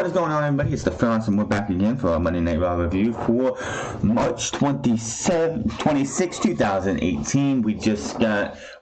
What is going on, everybody? It's the Ferris, and we're back again for our Monday Night Raw review for March 26, 2018. We just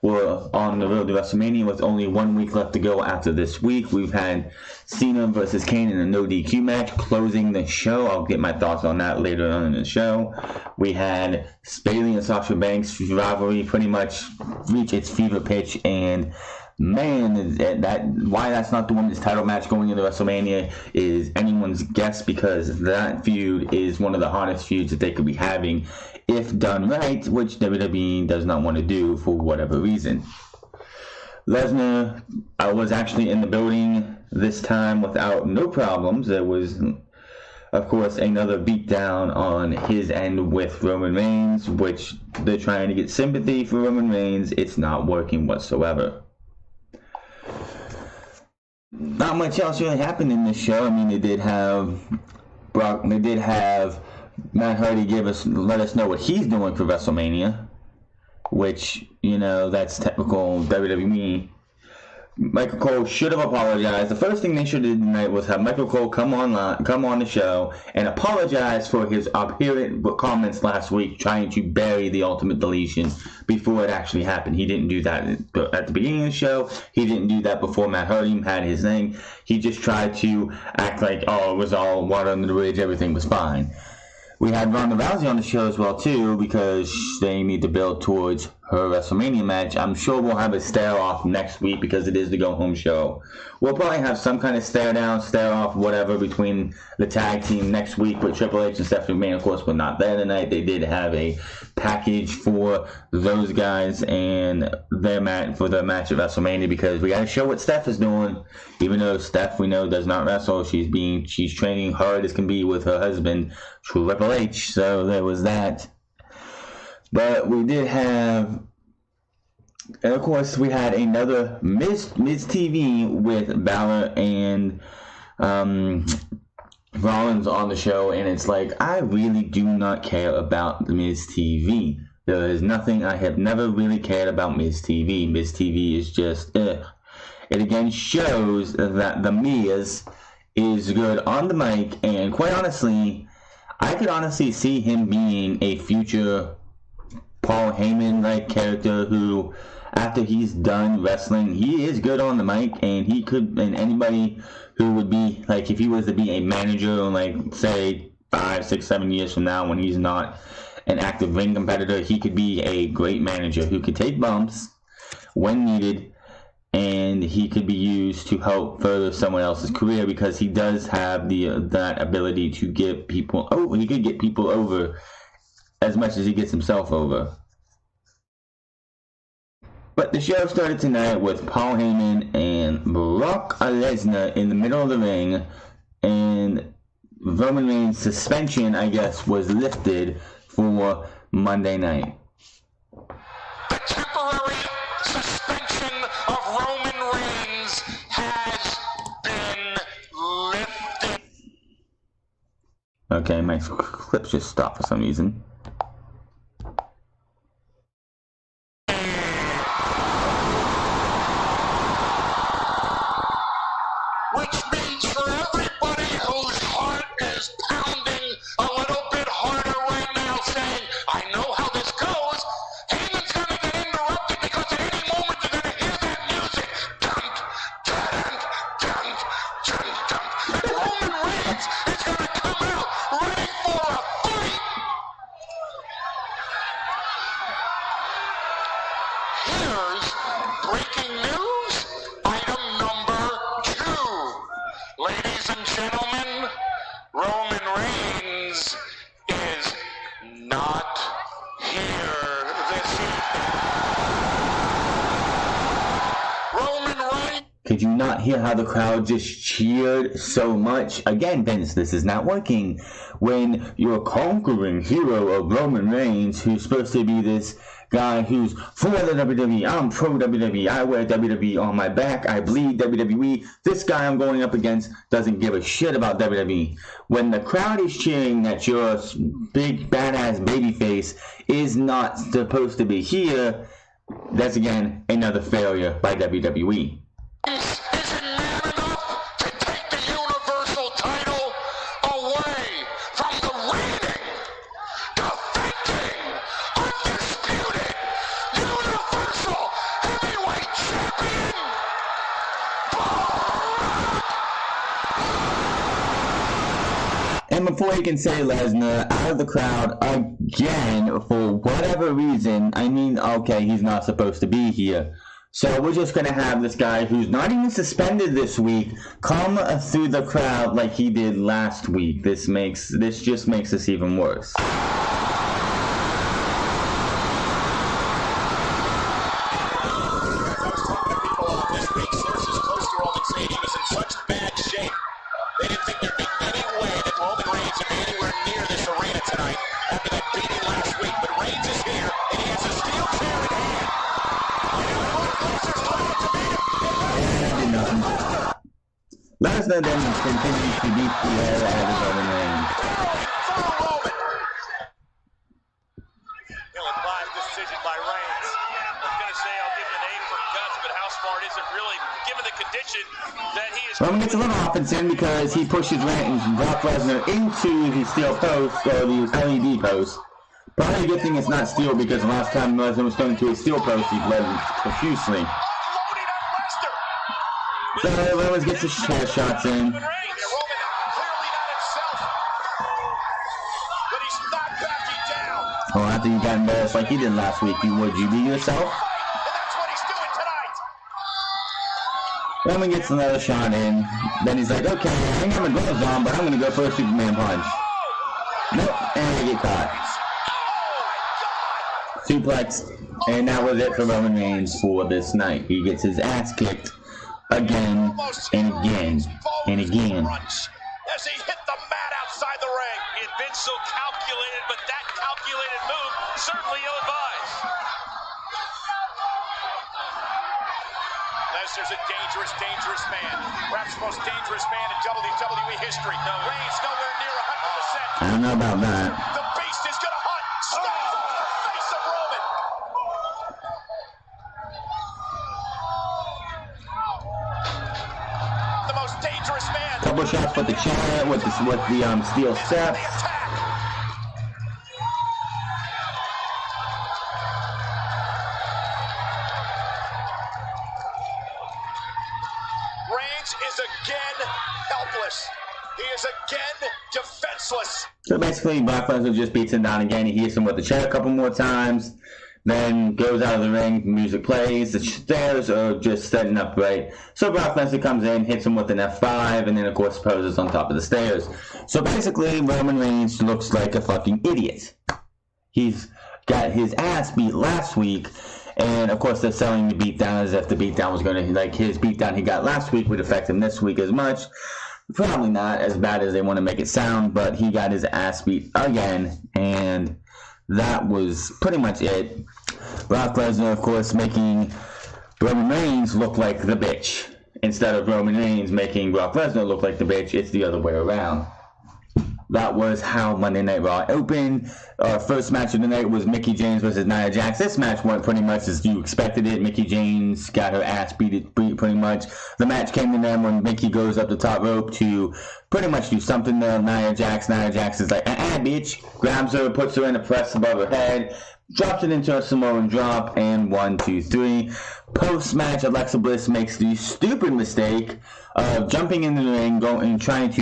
we're on the road to WrestleMania with only 1 week left to go after this week. We've had Cena versus Kane in a no DQ match closing the show. I'll get my thoughts on that later on in the show. We had Bayley and Sasha Banks rivalry pretty much reach its fever pitch, and man, that why that's not the women's title match going into WrestleMania is anyone's guess, because that feud is one of the hottest feuds that they could be having if done right, which WWE does not want to do for whatever reason. Lesnar was actually in the building this time without no problems. There was, of course, another beatdown on his end with Roman Reigns, which they're trying to get sympathy for Roman Reigns. It's not working whatsoever. Not much else really happened in this show. I mean, they did have Matt Hardy let us know what he's doing for WrestleMania, which, you know, that's typical WWE. Michael Cole should have apologized. The first thing they should have done tonight was have Michael Cole come on the show and apologize for his apparent comments last week trying to bury the Ultimate Deletion before it actually happened. He didn't do that at the beginning of the show. He didn't do that before Matt Hardy had his thing. He just tried to act like, oh, it was all water under the bridge, everything was fine. We had Ronda Rousey on the show as well, too, because they need to build towards her WrestleMania match. I'm sure we'll have a stare-off next week because it is the go-home show. We'll probably have some kind of stare-down, stare-off, whatever, between the tag team next week with Triple H and Stephanie McMahon. Of course, we're not there tonight. They did have a package for those guys and their match at WrestleMania, because we got to show what Steph is doing. Even though Steph, we know, does not wrestle, she's training hard as can be with her husband, Triple H. So there was that. But we did have, and of course, we had another Miz TV with Balor and Rollins on the show, and it's like, I really do not care about the Miz TV. There is nothing, I have never really cared about Miz TV. Miz TV is just, It again shows that the Miz is good on the mic, and quite honestly, I could honestly see him being a future Paul Heyman-like character who, after he's done wrestling, he is good on the mic, and he could, and anybody who would be, like, if he was to be a manager, like, say, 5, 6, 7 years from now when he's not an active ring competitor, he could be a great manager who could take bumps when needed, and he could be used to help further someone else's career, because he does have that ability to get people, he could get people over as much as he gets himself over. But the show started tonight with Paul Heyman and Brock Lesnar in the middle of the ring, and Roman Reigns' suspension, I guess, was lifted for Monday night. The temporary suspension of Roman Reigns has been lifted. Okay, my clips just stopped for some reason. Which means for everybody whose heart is pounding a little bit harder right now, saying, I know how this goes, Heyman's going to get interrupted, because at any moment you're going to hear that music. Dun, dun, dun, dun, dun. And Roman Reigns is going to come out ready for a fight. Here's breaking news, item number 2. Ladies and gentlemen, Roman Reigns is not here this evening. Roman Reigns. Could you not hear how the crowd just cheered so much? Again, Vince, this is not working. When your conquering hero of Roman Reigns, who's supposed to be this guy who's for the WWE, I'm pro WWE, I wear WWE on my back, I bleed WWE, this guy I'm going up against doesn't give a shit about WWE. When the crowd is cheering that your big badass babyface is not supposed to be here, that's again another failure by WWE. Isn't man enough to take the Universal title? And before he can say Lesnar out of the crowd again for whatever reason, I mean, okay, he's not supposed to be here. So we're just going to have this guy who's not even suspended this week come through the crowd like he did last week. This just makes this even worse. Lesnar then continues to beat the air out of Roman Reigns. Live decision by Reigns. I was going to say I'll give him an A for guts, but how smart is it really, given the condition that he is... Roman gets a little offensive because he pushes Brock Lesnar into the steel post, or the LED post. Probably a good thing it's not steel, because the last time Lesnar was thrown into a steel post, he bled profusely. So Roman gets his chair shots in. Well, after you got embarrassed like you did last week, would you be yourself? Roman gets another shot in. Then he's like, okay, I ain't got my gloves on, but I'm going to go for a Superman punch. Nope, and I get caught. Suplex, and that was it for Roman Reigns for this night. He gets his ass kicked again and again and again. As he hit the mat outside the ring. He had been so calculated, but that calculated move certainly ill-advised. Lesnar's a dangerous, dangerous man. Perhaps the most dangerous man in WWE history. No, Reigns nowhere near 100%. I don't know about that. The Beast is going to hunt. Stop the face of Roman. The most dangerous man. Couple shots with the chair, with the steel steps. Reigns is again helpless. He is again defenseless. So basically, Brock Lesnar just beats him down again. He hits him with the chair a couple more times, then goes out of the ring. Music plays. The stairs are just setting up right. So Brock Lesnar comes in, hits him with an F5, and then of course poses on top of the stairs. So basically, Roman Reigns looks like a fucking idiot. He's got his ass beat last week. And of course, they're selling the beatdown as if the beatdown was going to, like, his beatdown he got last week would affect him this week as much. Probably not as bad as they want to make it sound, but he got his ass beat again, and that was pretty much it. Brock Lesnar, of course, making Roman Reigns look like the bitch. Instead of Roman Reigns making Brock Lesnar look like the bitch, it's the other way around. That was how Monday Night Raw opened. Our first match of the night was Mickie James versus Nia Jax. This match went pretty much as you expected it. Mickie James got her ass beat pretty much. The match came to them when Mickie goes up the top rope to pretty much do something to Nia Jax. Nia Jax is like, bitch. Grabs her, puts her in a press above her head, drops it into a Samoan drop, and 1, 2, 3. Post-match, Alexa Bliss makes the stupid mistake of jumping into the ring, going and trying to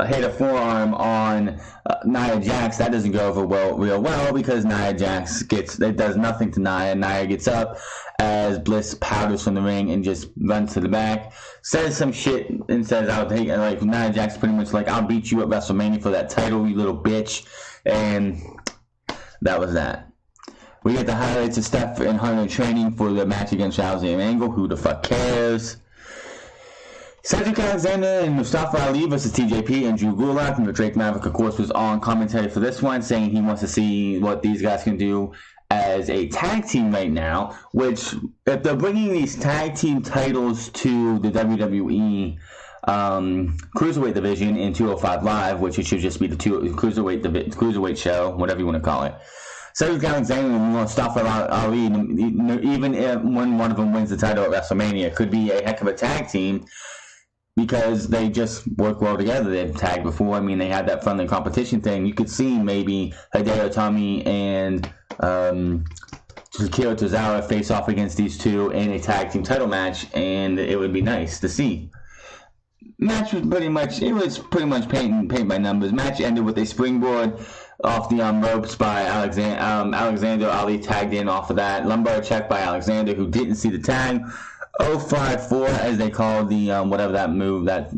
hit a forearm on Nia Jax. That doesn't go over real well because Nia Jax does nothing to Nia. Nia gets up as Bliss powders from the ring and just runs to the back, says some shit and says, "I'll take," like Nia Jax pretty much like, "I'll beat you at WrestleMania for that title, you little bitch," and that was that. We get the highlights of Steph and Hunter training for the match against Rousey and Angle. Who the fuck cares? Cedric Alexander and Mustafa Ali versus TJP and Drew Gulak, and the Drake Maverick, of course, was on commentary for this one, saying he wants to see what these guys can do as a tag team right now, which, if they're bringing these tag team titles to the WWE Cruiserweight division in 205 Live, which it should just be the Cruiserweight show, whatever you want to call it. Cedric Alexander and Mustafa Ali, even if when one of them wins the title at WrestleMania, could be a heck of a tag team because they just work well together. They've tagged before. I mean, they had that friendly competition thing. You could see maybe Hideo Itami and Akira Tozawa face off against these two in a tag team title match, and it would be nice to see. match was pretty much paint by numbers. Match ended with a springboard off the ropes by Alexander. Ali tagged in off of that. Lumbar check by Alexander, who didn't see the tag. 054, as they call the whatever that move, that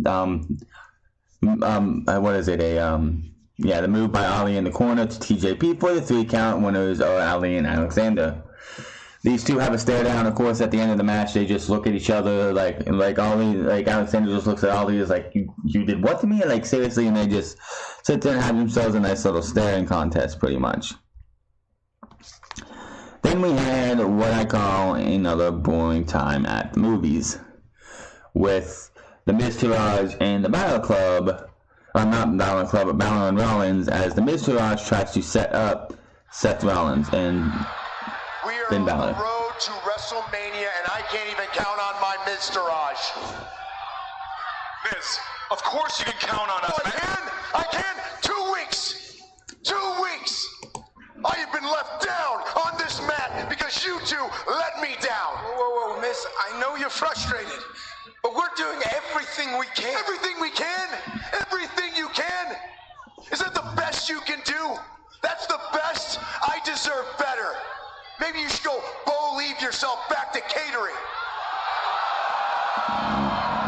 what is it? The move by Ali in the corner to TJP for the 3 count. Winners are Ali and Alexander. These two have a stare down. Of course, at the end of the match, they just look at each other like Ali, like Alexander just looks at Ali, is like, you did what to me? Like, seriously? And they just sit there and have themselves a nice little staring contest, pretty much. Then we had what I call another boring time at the movies, with the Miz Taraj and the Balor Club, or not Balor Club, but Balor and Rollins, as the Miz Taraj tries to set up Seth Rollins and Finn Balor. We are on the road to WrestleMania, and I can't even count on my Miz Taraj. Miz, of course you can count on us, man. I can. 2 weeks. 2 weeks. I have been left down on this mat because you two let me down. Whoa, Miz, I know you're frustrated, but we're doing everything we can. Everything we can? Everything you can? Is that the best you can do? That's the best? I deserve better. Maybe you should go leave yourself back to catering.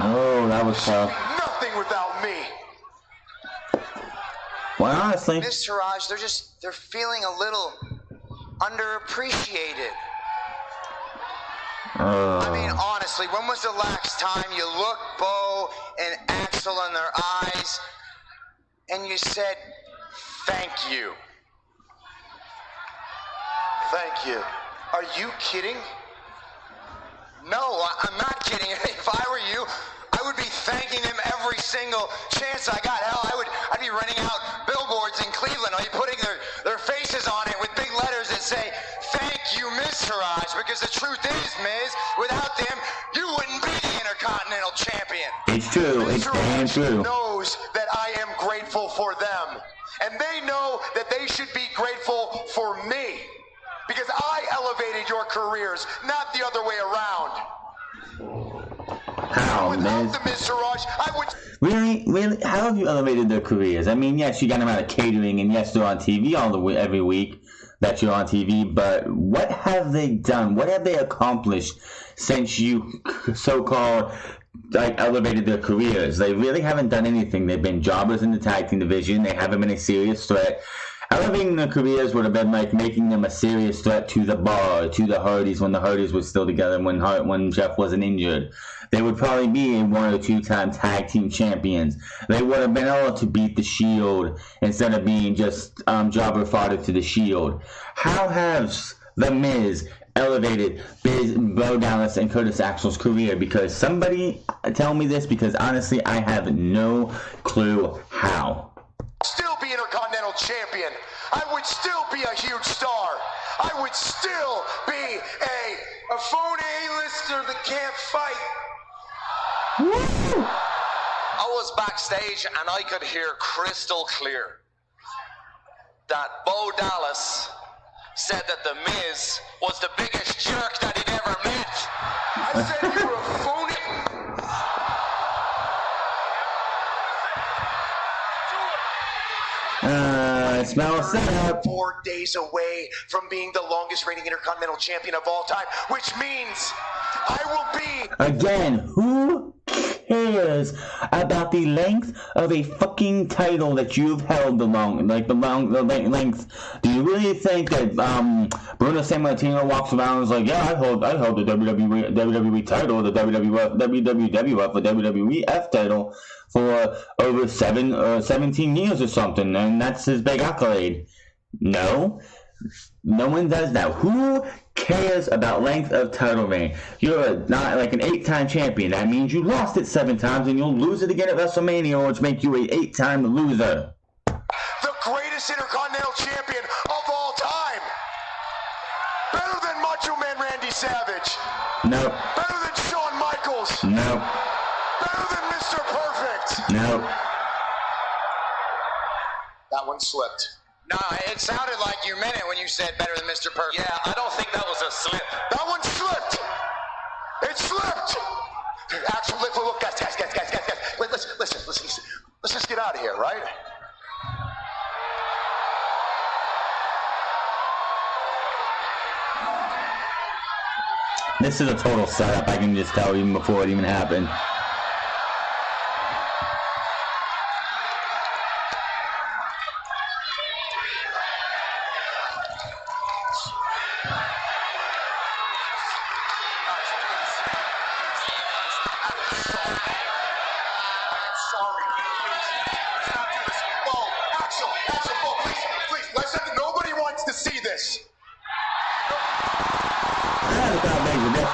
Oh, that was tough. Nothing without me. Well, honestly, Miz Taraj, they're feeling a little underappreciated. I mean, honestly, when was the last time you looked Bo and Axel in their eyes and you said, thank you? Thank you. Are you kidding? No, I'm not kidding. If I were you, I would be thanking them every single chance I got. Hell, I'd be renting out billboards in Cleveland. I'd be putting their faces on it with big letters that say, thank you, Miz Taraj. Because the truth is, Miz, without them, you wouldn't be the Intercontinental Champion. It's true. It's damn true. Knows that I am grateful for them. And they know that they should be grateful for me. Because I elevated your careers, not the other way around. How, Without Miz? the Miz Taraj, I would... Really? How have you elevated their careers? I mean, yes, you got them out of catering, and yes, they're on TV every week that you're on TV, but what have they done? What have they accomplished since you so-called elevated their careers? They really haven't done anything. They've been jobbers in the tag team division. They haven't been a serious threat. Elevating their careers would have been like making them a serious threat to the Bar, to the Hardys, when the Hardys were still together, when Jeff wasn't injured. They would probably be a 1 or 2 time tag team champions. They would have been able to beat the Shield instead of being just jobber fodder to the Shield. How has The Miz elevated Bo Dallas and Curtis Axel's career? Because somebody tell me this, because honestly, I have no clue how. Still be Intercontinental Champion. I would still be a huge star. I would still be A phony A-lister that can't fight. Woo! I was backstage and I could hear crystal clear that Bo Dallas said that The Miz was the biggest jerk that he'd ever met. I said you were a phony. Smell setup. 4 days away from being the longest reigning Intercontinental Champion of all time, which means I will be... Again, who cares about the length of a fucking title that you've held the length? Do you really think that Bruno Sammartino walks around and is like, yeah, I hold the WWE title, the WWF the WWF title for over 17 years or something, and that's his big accolade? No. No one does that. Who cares about length of title reign? You're not like an 8-time champion. That means you lost it 7 times and you'll lose it again at WrestleMania, which makes you an 8-time loser. The greatest Intercontinental Champion of all time. Better than Macho Man Randy Savage. No. Better than Shawn Michaels. No. Better than Mr. Perfect. No. That one slipped. No, it sounded like you meant it when you said better than Mr. Perfect. Yeah, I don't think that was a slip. That one slipped. It slipped. Actually, look, guys. Let's Listen. Let's just get out of here, right? This is a total setup, I can just tell even before it even happened.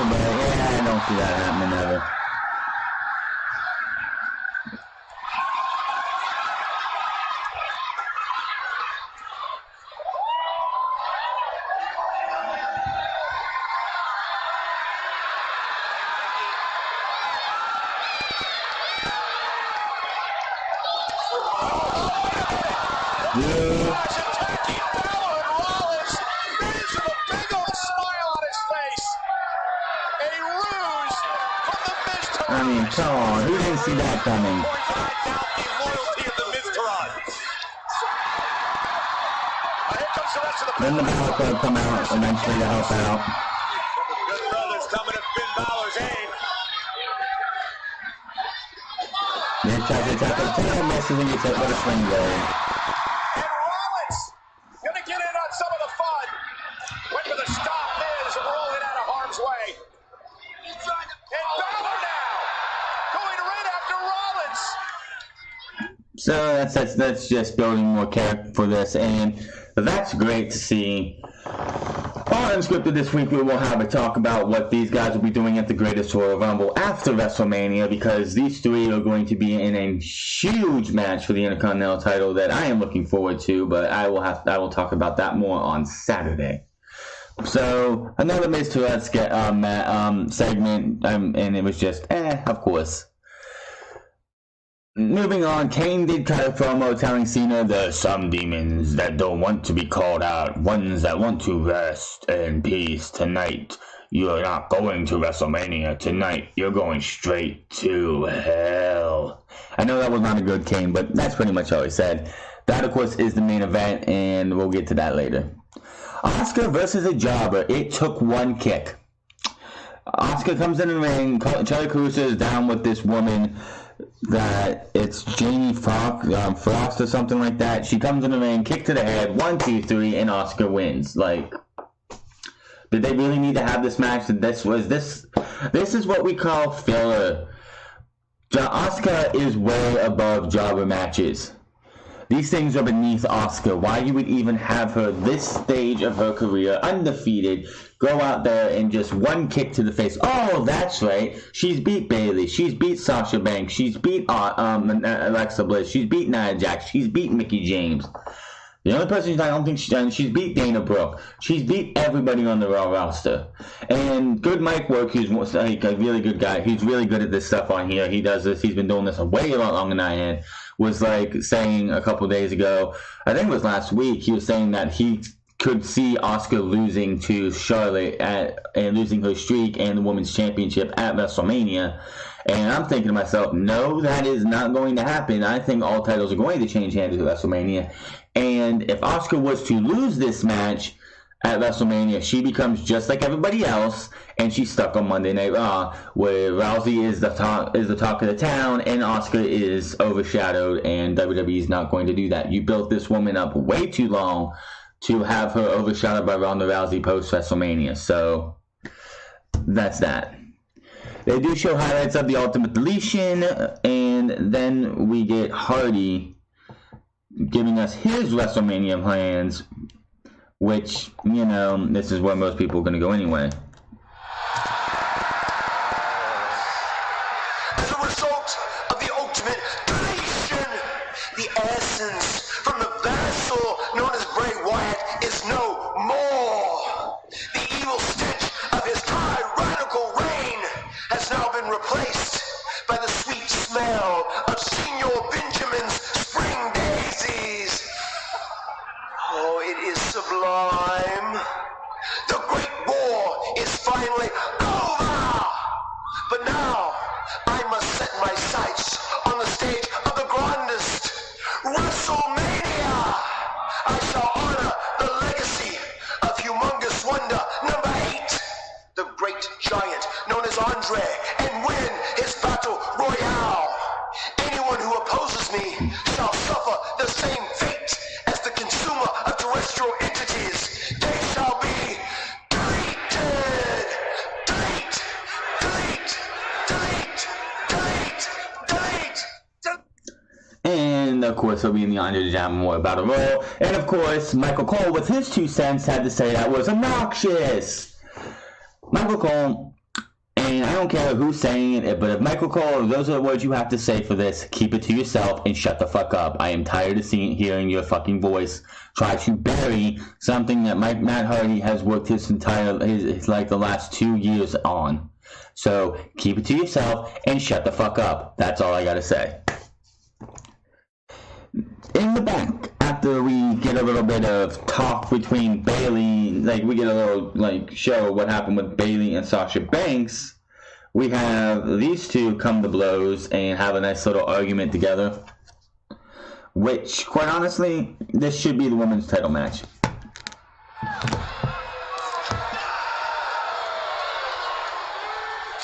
I don't see that happening ever. I mean, come on, who didn't see that coming? Then the Balor Club come out eventually to help out. Good brothers coming to Finn Balor's aid. Then tries to attack him, tail misses and gets hit with a swing blade. And Rollins gonna get in on some of the fun. Went for the stop, Miz rolling out of harm's way. And Balor now going right after Rollins. So that's just building more character for this, and that's great to see. On Unscripted this week, we will have a talk about what these guys will be doing at the Greatest Royal Rumble after WrestleMania, because these three are going to be in a huge match for the Intercontinental title that I am looking forward to, but I will talk about that more on Saturday. So another Miz Tourette's segment, and it was just of course. Moving on, Kane did cut a promo telling Cena there's some demons that don't want to be called out, ones that want to rest in peace tonight. You're not going to WrestleMania tonight. You're going straight to hell. I know that was not a good Kane, but that's pretty much all he said. That, of course, is the main event, and we'll get to that later. Asuka versus a jobber. It took one kick. Asuka comes in the ring. Charlie Caruso is down with this woman that it's Jamie Frost or something like that. She comes in the ring, kick to the head, 1, 2, 3, and Asuka wins. Like, did they really need to have this match? This is what we call filler. Asuka is way above jobber matches. These things are beneath Asuka. Why you would even have her this stage of her career, undefeated, go out there and just one kick to the face. Oh, that's right. She's beat Bayley. She's beat Sasha Banks. She's beat Alexa Bliss. She's beat Nia Jax. She's beat Mickie James. The only person I don't think she's done, she's beat Dana Brooke. She's beat everybody on the Raw roster. And good mic work, he's like a really good guy. He's really good at this stuff on here. He does this. He's been doing this a way lot longer than I am. Was like saying a couple days ago, I think it was last week, he was saying that he could see Asuka losing to Charlotte and losing her streak and the Women's Championship at WrestleMania. And I'm thinking to myself, no, that is not going to happen. I think all titles are going to change hands at WrestleMania. And if Asuka was to lose this match at WrestleMania, she becomes just like everybody else, and she's stuck on Monday Night Raw, where Rousey is the talk of the town, and Asuka is overshadowed, and WWE is not going to do that. You built this woman up way too long to have her overshadowed by Ronda Rousey post WrestleMania. So that's that. They do show highlights of the Ultimate Deletion, and then we get Hardy giving us his WrestleMania plans, which, you know, this is where most people are going to go anyway. As a result of the Ultimate Deletion, the essence from the vessel known as Bray Wyatt is no more. The evil stench of his tyrannical reign has now been replaced by the sweet smell of Senor Benjamin's spring daisies. Oh, it is sublime. The Great War is finally over. But now I must set my sights on the stage course, he'll be in the Andre the Giant Battle Royal. And, of course, Michael Cole, with his 2 cents, had to say that was obnoxious. Michael Cole, and I don't care who's saying it, but if Michael Cole, those are the words you have to say for this, keep it to yourself and shut the fuck up. I am tired of hearing your fucking voice try to bury something that Matt Hardy has worked his the last 2 years on. So, keep it to yourself and shut the fuck up. That's all I gotta say. In the back, after we get a little bit of talk between Bayley, we get a little, show what happened with Bayley and Sasha Banks, we have these two come to blows and have a nice little argument together, which, quite honestly, this should be the women's title match.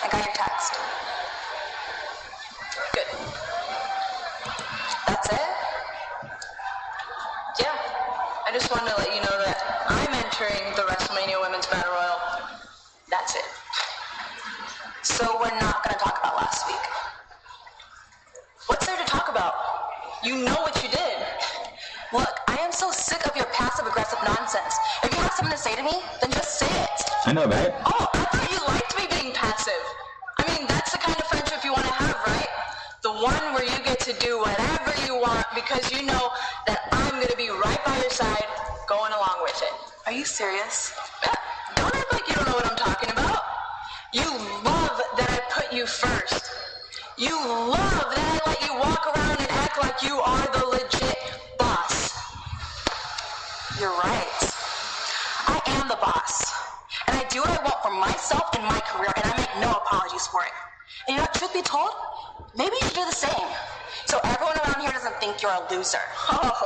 I got your text. Good. That's it? Yeah. I just wanted to let you know that I'm entering the WrestleMania Women's Battle Royal. That's it. So we're not going to talk about last week. What's there to talk about? You know what you did. Look, I am so sick of your passive-aggressive nonsense. If you have something to say to me, then just say it. I know, right? Oh, I thought you liked me being passive. I mean, that's the kind of friendship you want to have, right? The one where you get to do whatever you want because you know that I'm going to be right by your side going along with it. Are you serious? Don't act like you don't know what I'm talking about. You love that I put you first. You love that I let you walk around and act like you are the legit boss. You're right. I am the boss. And I do what I want for myself and my career, and I make no apologies for it. And you know what, truth be told, maybe you should do the same. So everyone around here doesn't think you're a loser. Oh,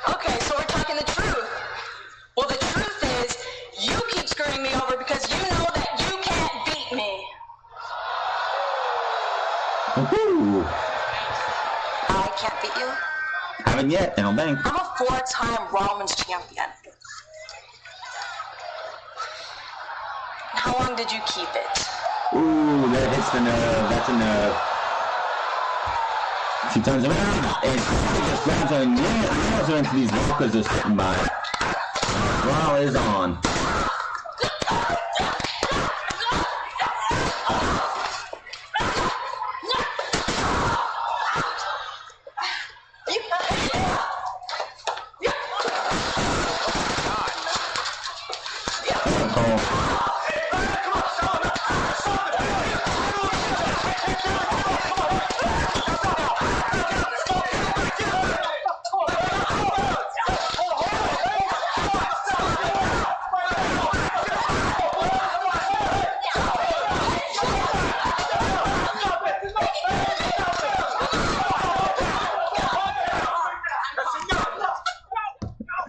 okay, so we're talking the truth. Well, the truth is, you keep screwing me over because you know that you can't beat me. Woohoo! I can't beat you? Haven't yet, I don't think. I'm a 4-time Raw Women's champion. How long did you keep it? Ooh, that hits the nerve. That's a nerve. She turns around and she just grabs her and nails her into these walkers they're sitting by. Raw is on.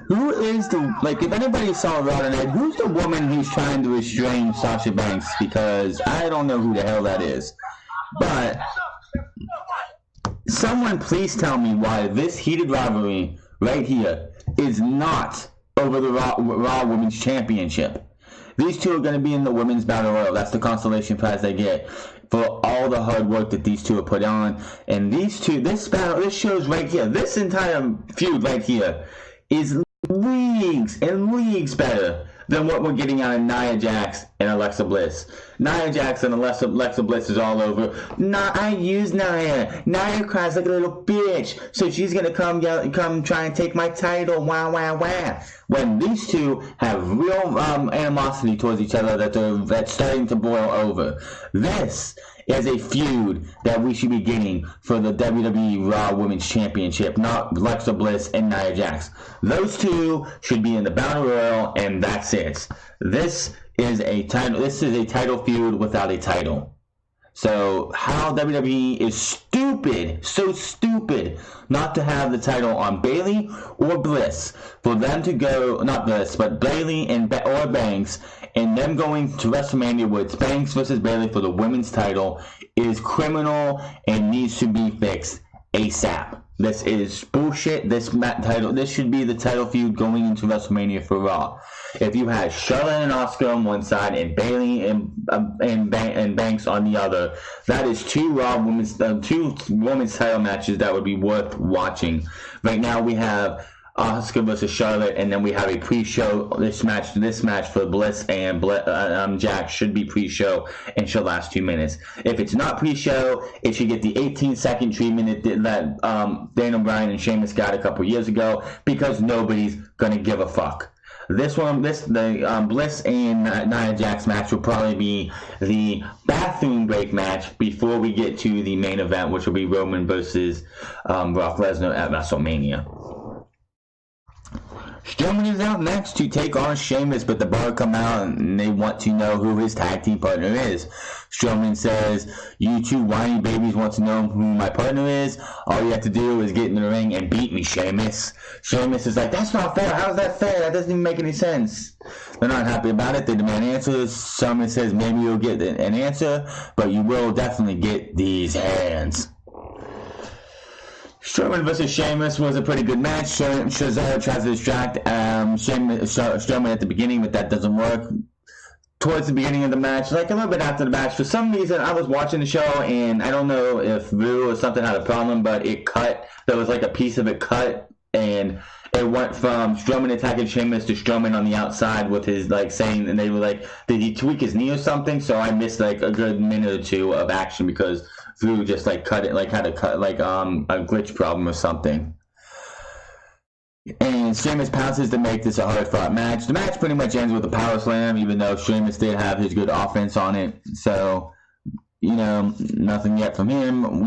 Who is the, if anybody saw Raw tonight, who's the woman who's trying to restrain Sasha Banks? Because I don't know who the hell that is. But someone please tell me why this heated rivalry right here is not over the Raw Women's Championship. These two are going to be in the Women's Battle Royal. That's the consolation prize they get for all the hard work that these two have put on. And these two, this shows right here, this entire feud right here is leagues and leagues better than what we're getting out of Nia Jax and Alexa Bliss. Nia Jax and Alexa Bliss is all over. I use Nia. Nia cries like a little bitch, so she's gonna come try and take my title. Wah wah wah. When these two have real animosity towards each other that's starting to boil over. This is a feud that we should be getting for the WWE Raw Women's Championship, not Alexa Bliss and Nia Jax. Those two should be in the Battle Royal, and that's it. This is a title feud without a title. So how WWE is stupid, so stupid, not to have the title on Bayley or Bliss, for them to go, not Bliss, but Bayley or Banks, and them going to WrestleMania with Banks versus Bayley for the women's title is criminal and needs to be fixed ASAP. This is bullshit. This should be the title feud going into WrestleMania for Raw. If you had Charlotte and Asuka on one side and Bayley and Banks on the other, that is two women's title matches that would be worth watching. Right now we have Asuka versus Charlotte, and then we have a pre-show. This match for Bliss and Jack should be pre-show and should last 2 minutes. If it's not pre-show, it should get the 18-second treatment that Daniel Bryan and Sheamus got a couple years ago, because nobody's gonna give a fuck. The Bliss and Nia Jax match will probably be the bathroom break match before we get to the main event, which will be Roman versus Brock Lesnar at WrestleMania. Strowman is out next to take on Sheamus, but the Bar come out and they want to know who his tag team partner is. Strowman says, "You two whiny babies want to know who my partner is? All you have to do is get in the ring and beat me, Sheamus." Sheamus is like, "That's not fair. How's that fair? That doesn't even make any sense." They're not happy about it. They demand answers. Strowman says, "Maybe you'll get an answer, but you will definitely get these hands." Strowman versus Sheamus was a pretty good match. Cesaro tries to distract Strowman at the beginning, but that doesn't work. Towards the beginning of the match, like a little bit after the match, for some reason I was watching the show and I don't know if Vu or something had a problem, but it cut. There was like a piece of it cut, and it went from Strowman attacking Sheamus to Strowman on the outside with his saying, and they were like, did he tweak his knee or something? So I missed a good minute or two of action because Vu just cut it, had a cut a glitch problem or something. And Sheamus pounces to make this a hard-fought match. The match pretty much ends with a power slam, even though Sheamus did have his good offense on it. So, nothing yet from him.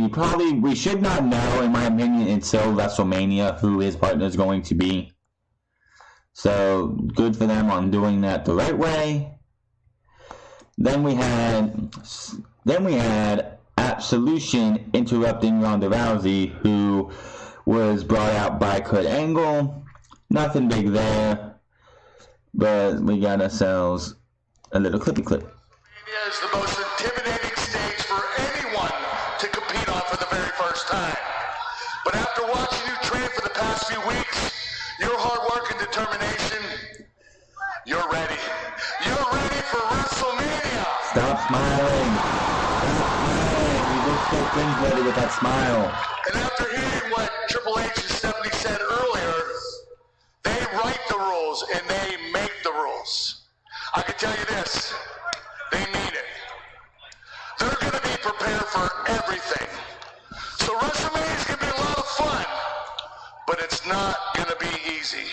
We should not know, in my opinion, until WrestleMania, who his partner is going to be. So, good for them on doing that the right way. Then we had Absolution interrupting Ronda Rousey, who was brought out by Kurt Angle. Nothing big there, but we got ourselves a little clippy clip. Mania is the most intimidating stage for anyone to compete on for the very first time. But after watching you train for the past few weeks, your hard work and determination, you're ready. You're ready for WrestleMania. Stop smiling. You look so cringeworthy with that smile. And after hearing what Triple H and Stephanie said earlier, they write the rules and they make the rules. I can tell you this, they mean it. They're going to be prepared for everything. So WrestleMania is going to be a lot of fun, but it's not going to be easy.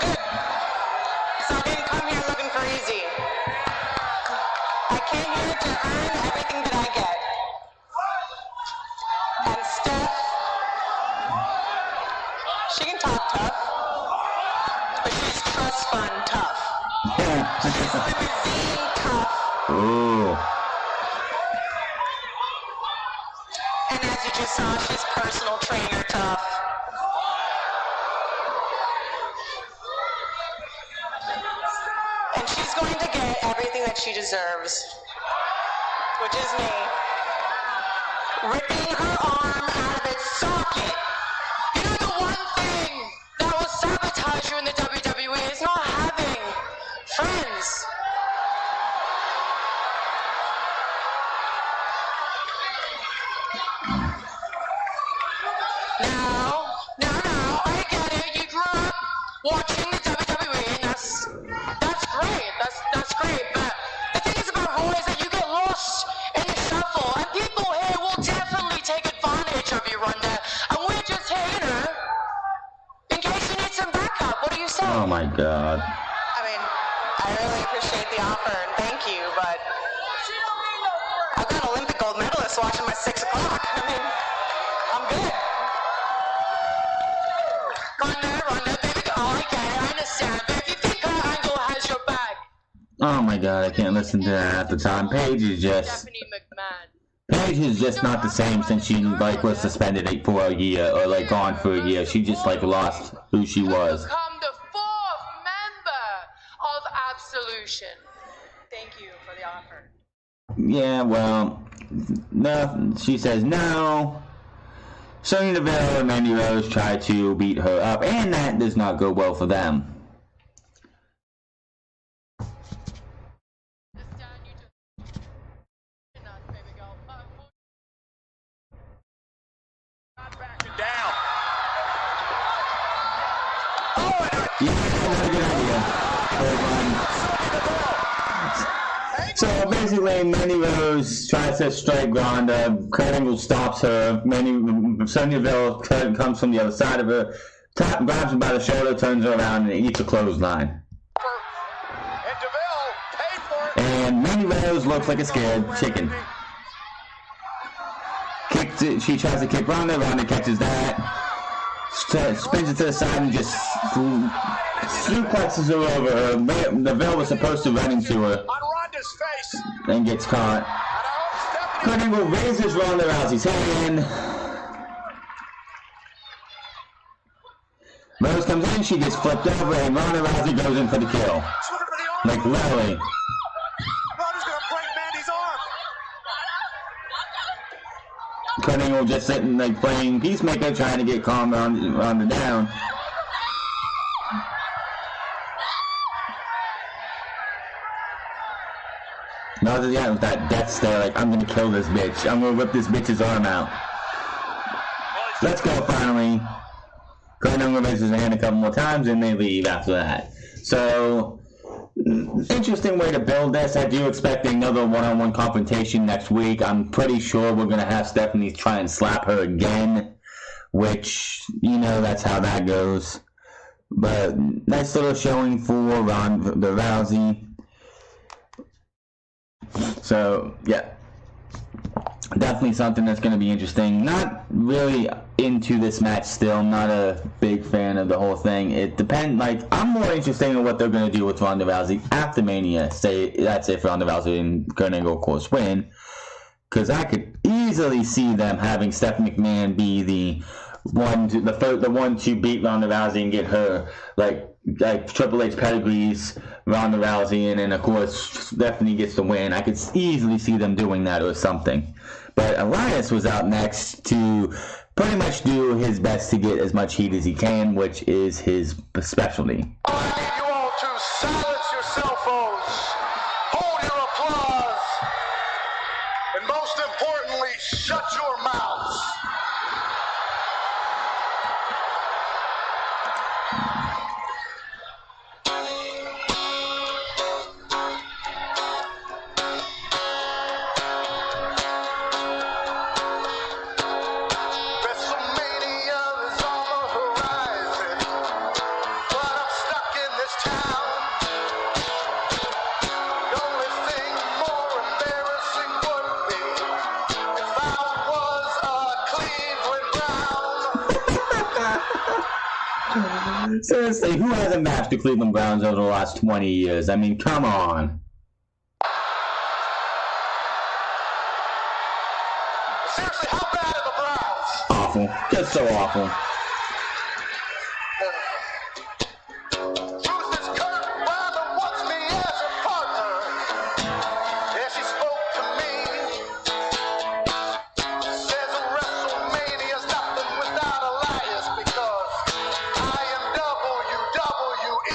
Good. So I didn't come here looking for easy. I came here to earn everything that I get. And Steph, she can talk tough, but she's trust fund tough. She's limousine tough. Ooh. And as you just saw, she's personal trainer tough. And she's going to get everything that she deserves, which is me ripping her arm out of its socket. You know, the one thing that will sabotage you in the WWE is not having friends. Now, I get it. You grew up watching the WWE, and that's great. That's great. But the thing is about Raw is that you get lost in the shuffle, and people here will definitely take advantage of you, Ronda. And we're just here, in case you need some backup. What do you say? Oh my God. I mean, I really appreciate the offer, and thank you, but I've got Olympic gold medalists watching my 6 o'clock. I mean, I'm good. Ronda, baby, I get it, I understand, but if you think her Angle has your back. Oh my God, I can't listen to that at the time. Paige is just not the same since she was suspended for a year or gone for a year. She just lost who she was. Become the 4th member of Absolution. Thank you for the offer. Yeah, well, no. She says no. Sonya Deville and Mandy Rose try to beat her up, and that does not go well for them. Yeah, that's a good idea. So basically, Mandy Rose tries to strike Ronda. Kurt Angle stops her. Sonya Deville comes from the other side of her, grabs her by the shoulder, turns her around, and eats a clothesline. And Mandy Rose looks like a scared chicken. Kicks it. She tries to kick Ronda. Ronda catches that. Spins it to the side and just suplexes her over. Deville was supposed to run into her and gets caught. Kurt Angle raises Ronda Rousey's hand. Rose comes in, she gets flipped over, and Ronda Rousey goes in for the kill. Like literally. Ronda's gonna break Mandy's arm. Kurt Angle just sitting like playing Peacemaker, trying to get calm Ronda down. Ronda's yeah, with that death stare, like I'm gonna kill this bitch. I'm gonna rip this bitch's arm out. Let's go finally. Kurt Angle raises his hand a couple more times and they leave after that. So interesting way to build this. I do expect another one-on-one confrontation next week. I'm pretty sure we're going to have Stephanie try and slap her again, which, you know, that's how that goes. But nice little showing for Ronda Rousey. So, yeah. Definitely something that's going to be interesting. Not really into this match still. Not a big fan of the whole thing. It depends. Like, I'm more interested in what they're going to do with Ronda Rousey after Mania. That's if Ronda Rousey and Kurt Angle, of course, win. Because I could easily see them having Stephanie McMahon be the one to beat Ronda Rousey and get her like Triple H pedigrees Ronda Rousey, and then of course Stephanie gets the win. I could easily see them doing that or something. But Elias was out next to pretty much do his best to get as much heat as he can, which is his specialty. I need you all to silence your cell phones, hold your applause, and most importantly, shut your mouths. Seriously, who hasn't matched the Cleveland Browns over the last 20 years? I mean, come on. Seriously, how bad are the Browns? Awful. Just so awful. Who's this Kurt Ronda wants me as a partner? Yeah, she spoke to me. Says WrestleMania's nothing without Elias because I am WWE.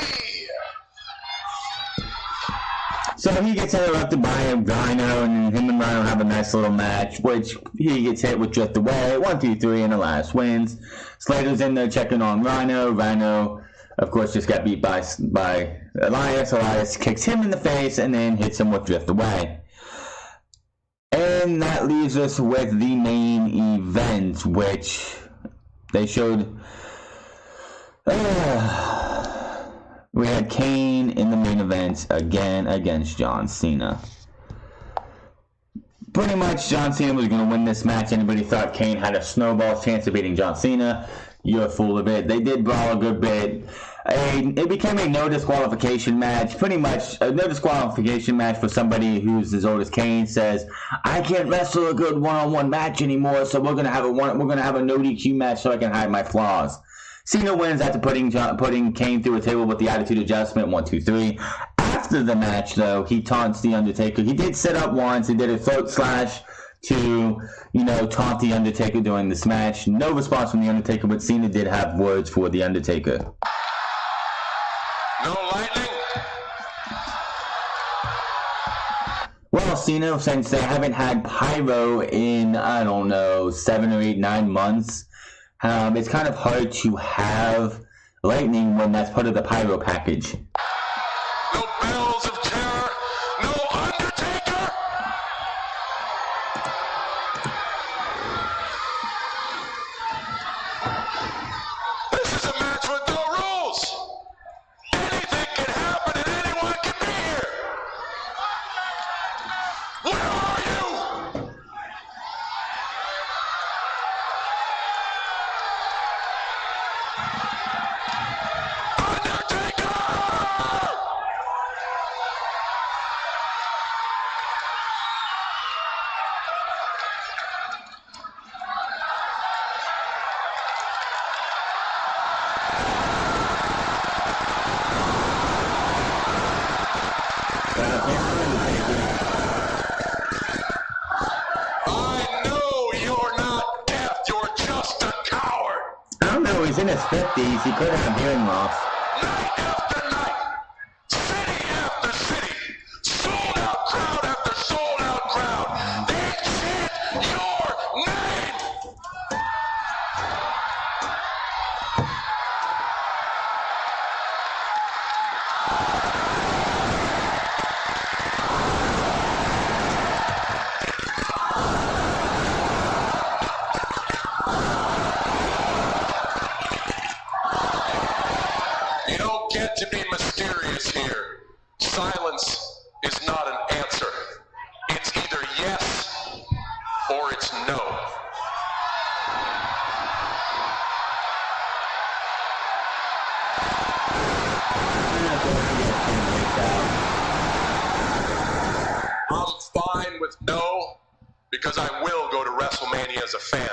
So he gets interrupted by Rhino, and him and Rhino have a nice little match, which he gets hit with Drift Away. 1, 2, 3, and Elias wins. Slater's in there checking on Rhino. Rhino, of course, just got beat by Elias. Elias kicks him in the face and then hits him with Drift Away. And that leaves us with the main event, which they showed. We had Kane in the main event again against John Cena. Pretty much John Cena was going to win this match. Anybody thought Kane had a snowball's chance of beating John Cena? You're a fool a bit. They did brawl a good bit. It became a no disqualification match. Pretty much a no disqualification match for somebody who's as old as Kane. Says, I can't wrestle a good one-on-one match anymore, so we're gonna have a no DQ match so I can hide my flaws. Cena wins after putting Kane through a table with the attitude adjustment. 1, 2, 3. After the match, though, he taunts the Undertaker. He did sit up once. He did a throat slash to, you know, taunt the Undertaker during this match. No response from the Undertaker, but Cena did have words for the Undertaker. No lightning? Well, Cena, since they haven't had pyro in, I don't know, 7 or 8, 9 months, it's kind of hard to have lightning when that's part of the pyro package. No bells of terror? No Undertaker? This is a match with no rules. Anything can happen and anyone can be here. Where are you? Undertaker! I know you're not deaf, you're just a coward. I don't know, he's in his 50s, he could have hearing loss. Night after night, city after city, sold out crowd after sold out crowd, they chant your name. You don't get to be mysterious here. Silence is not an answer. It's either yes or it's no. I'm fine with no, because I will go to WrestleMania as a fan.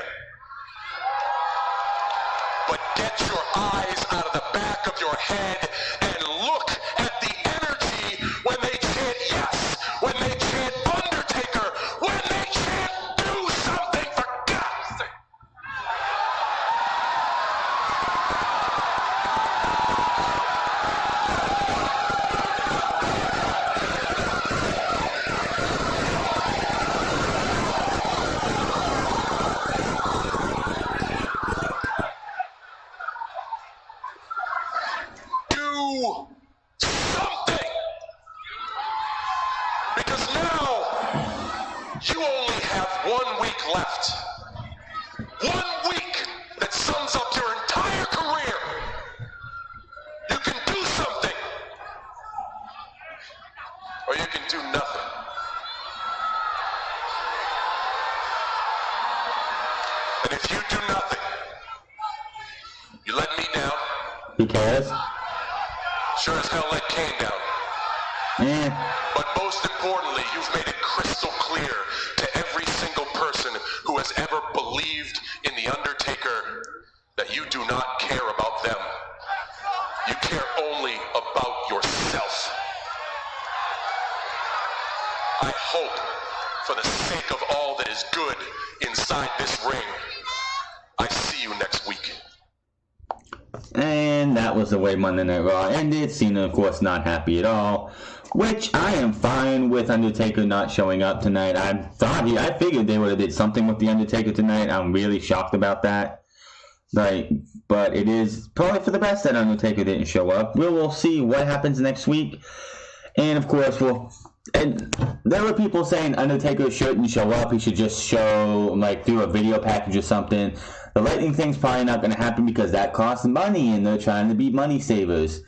But get your eyes out of the back of your head and look at the energy when they chant yes, when they chant Undertaker, when they chant do something, for God's sake. Do something! Because now you only have 1 week left. 1 week that sums up your entire career. You can do something, or you can do nothing. And if you do nothing, you let me down. Who cares? Sure as hell let Kane down. But most importantly, you've made it crystal clear to every single person who has ever believed in The Undertaker that you do not care about them. You care only about yourself. I hope, for the sake of all that is good inside this ring, I see you next week. And that was the way Monday Night Raw ended. Cena, of course, not happy at all. Which I am fine with Undertaker not showing up tonight. I figured they would have did something with The Undertaker tonight. I'm really shocked about that. But it is probably for the best that Undertaker didn't show up. We'll see what happens next week. And of course, and there were people saying Undertaker shouldn't show up. He should just show, through a video package or something. The Lightning thing's probably not going to happen because that costs money, and they're trying to be money savers.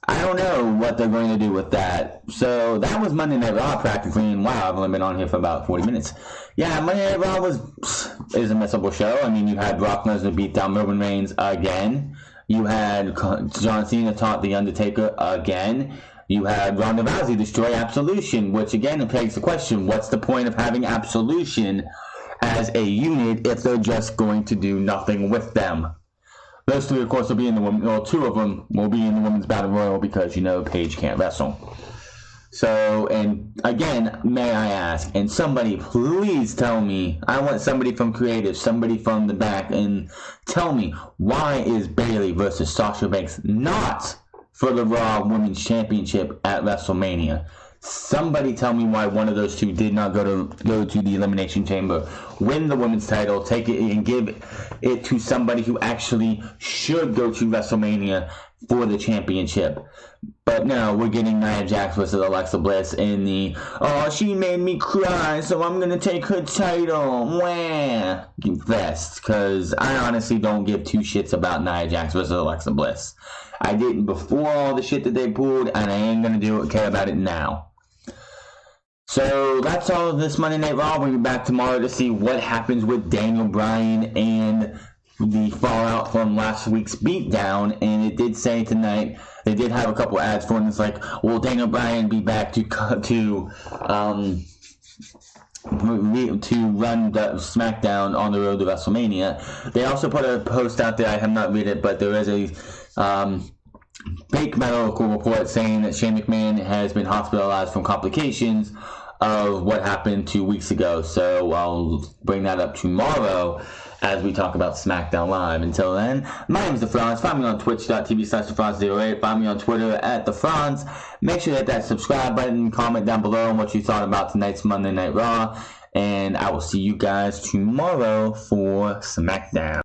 I don't know what they're going to do with that. So that was Monday Night Raw practically, and wow, I've only been on here for about 40 minutes. Yeah, Monday Night Raw is a missable show. I mean, you had Brock Lesnar beat down Roman Reigns again. You had John Cena taunt The Undertaker again. You had Ronda Rousey destroy Absolution, which again begs the question, what's the point of having Absolution as a unit if they're just going to do nothing with them? Those three, of course, will be in the women. Well, two of them will be in the Women's Battle Royal because, Paige can't wrestle. So, and again, may I ask, and somebody please tell me, I want somebody from creative, somebody from the back, and tell me, why is Bayley versus Sasha Banks not for the Raw Women's Championship at WrestleMania? Somebody tell me why one of those two did not go to the Elimination Chamber, win the women's title, take it and give it to somebody who actually should go to WrestleMania for the championship. But no, we're getting Nia Jax versus Alexa Bliss in the, oh, she made me cry, so I'm going to take her title, wah, vest, because I honestly don't give two shits about Nia Jax versus Alexa Bliss. I didn't before all the shit that they pulled, and I ain't going to care about it now. So that's all of this Monday Night Raw. We'll be back tomorrow to see what happens with Daniel Bryan and the fallout from last week's beatdown. And it did say tonight, they did have a couple ads for it, and it's like, will Daniel Bryan be back to run the SmackDown on the road to WrestleMania. They also put a post out there, I have not read it, but there is a fake medical report saying that Shane McMahon has been hospitalized from complications of what happened 2 weeks ago. So I'll bring that up tomorrow as we talk about SmackDown Live. Until then, my name is The Franz. Find me on twitch.tv/TheFranz08. Find me on Twitter at The Franz. Make sure to hit that subscribe button, comment down below on what you thought about tonight's Monday Night Raw. And I will see you guys tomorrow for SmackDown.